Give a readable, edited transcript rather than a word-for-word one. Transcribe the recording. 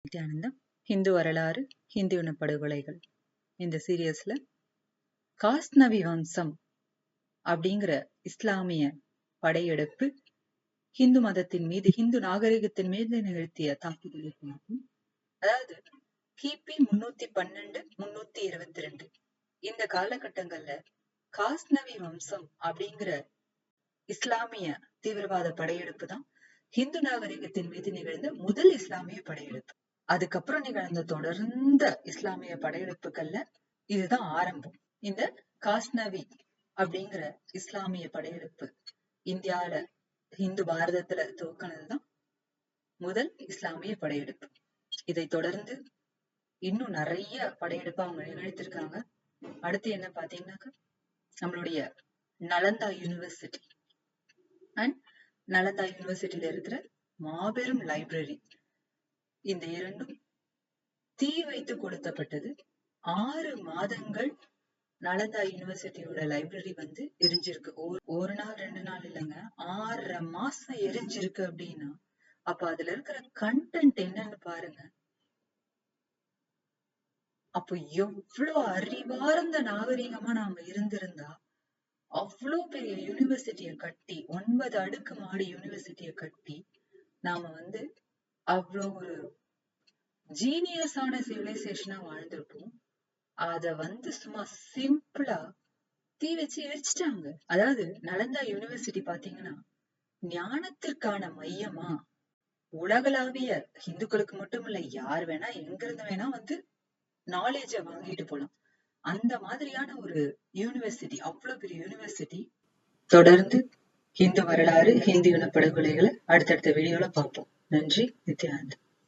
நித்யானந்தம். ஹிந்து வரலாறு, ஹிந்து இனப்படுகொலைகள். இந்த சீரியஸ்ல காஸ்நவி வம்சம் அப்படிங்கிற இஸ்லாமிய படையெடுப்பு ஹிந்து மதத்தின் மீது, ஹிந்து நாகரிகத்தின் மீது நிகழ்த்திய தாக்குதலை பார்க்கும். அதாவது கிபி 312 322 இந்த காலகட்டங்கள்ல காஸ்நவி வம்சம் அப்படிங்கிற இஸ்லாமிய தீவிரவாத படையெடுப்பு தான் ஹிந்து நாகரிகத்தின் மீது நிகழ்ந்த முதல் இஸ்லாமிய படையெடுப்பு. அதுக்கப்புறம் நிகழ்ந்த தொடர்ந்த இஸ்லாமிய படையெடுப்புகள்ல இதுதான் ஆரம்பம். இந்த காஸ்நவி அப்படிங்கிற இஸ்லாமிய படையெடுப்பு இந்தியால, ஹிந்து பாரதத்துல துவக்கினதுதான் முதல் இஸ்லாமிய படையெடுப்பு. இதை தொடர்ந்து இன்னும் நிறைய படையெடுப்பு அவங்க நிகழ்த்திருக்காங்க. அடுத்து என்ன பாத்தீங்கன்னாக்க, நம்மளுடைய நலந்தா யூனிவர்சிட்டி அண்ட் நலந்தா யூனிவர்சிட்டியில இருக்கிற மாபெரும் லைப்ரரி, இந்த இரண்டும் தீ வைத்து கொளுத்தப்பட்டது. 6 மாதங்கள் நலந்தா யூனிவர்சிட்டியோட லைப்ரரி எரிஞ்சிருக்கு. ஒரு நாள் 2 நாள் இல்லைங்க, 6 மாசம் எரிஞ்சிருக்கு அப்படின்னா அப்ப அதுல இருக்கிற கண்டென்ட் என்னன்னு பாருங்க. அப்போ எவ்வளவு அறிவார்ந்த நாகரிகமா நாம இருந்திருந்தா அவ்வளவு பெரிய யூனிவர்சிட்டிய கட்டி, 9 அடுக்கு மாடி யூனிவர்சிட்டிய கட்டி நாம அவ்வளவு ஒரு ஜீனியஸான சிவிலைசேஷனா வாழ்ந்திருப்போம். அத சும்மா சிம்பிளா தீ வச்சு எரிச்சிட்டாங்க. அதாவது நலந்தா யூனிவர்சிட்டி பாத்தீங்கன்னா ஞானத்திற்கான மையமா, உலகளாவிய ஹிந்துக்களுக்கு மட்டும் இல்ல, யார் வேணா எங்க இருந்து வேணா நாலேஜ வாங்கிட்டு போலாம். அந்த மாதிரியான ஒரு யூனிவர்சிட்டி, அவ்வளவு பெரிய யூனிவர்சிட்டி. தொடர்ந்து ஹிந்து வரலாறு, ஹிந்து இனப்படுகொலைகளை அடுத்தடுத்த வீடியோல பார்ப்போம். நன்றி. நித்யானந்தம்.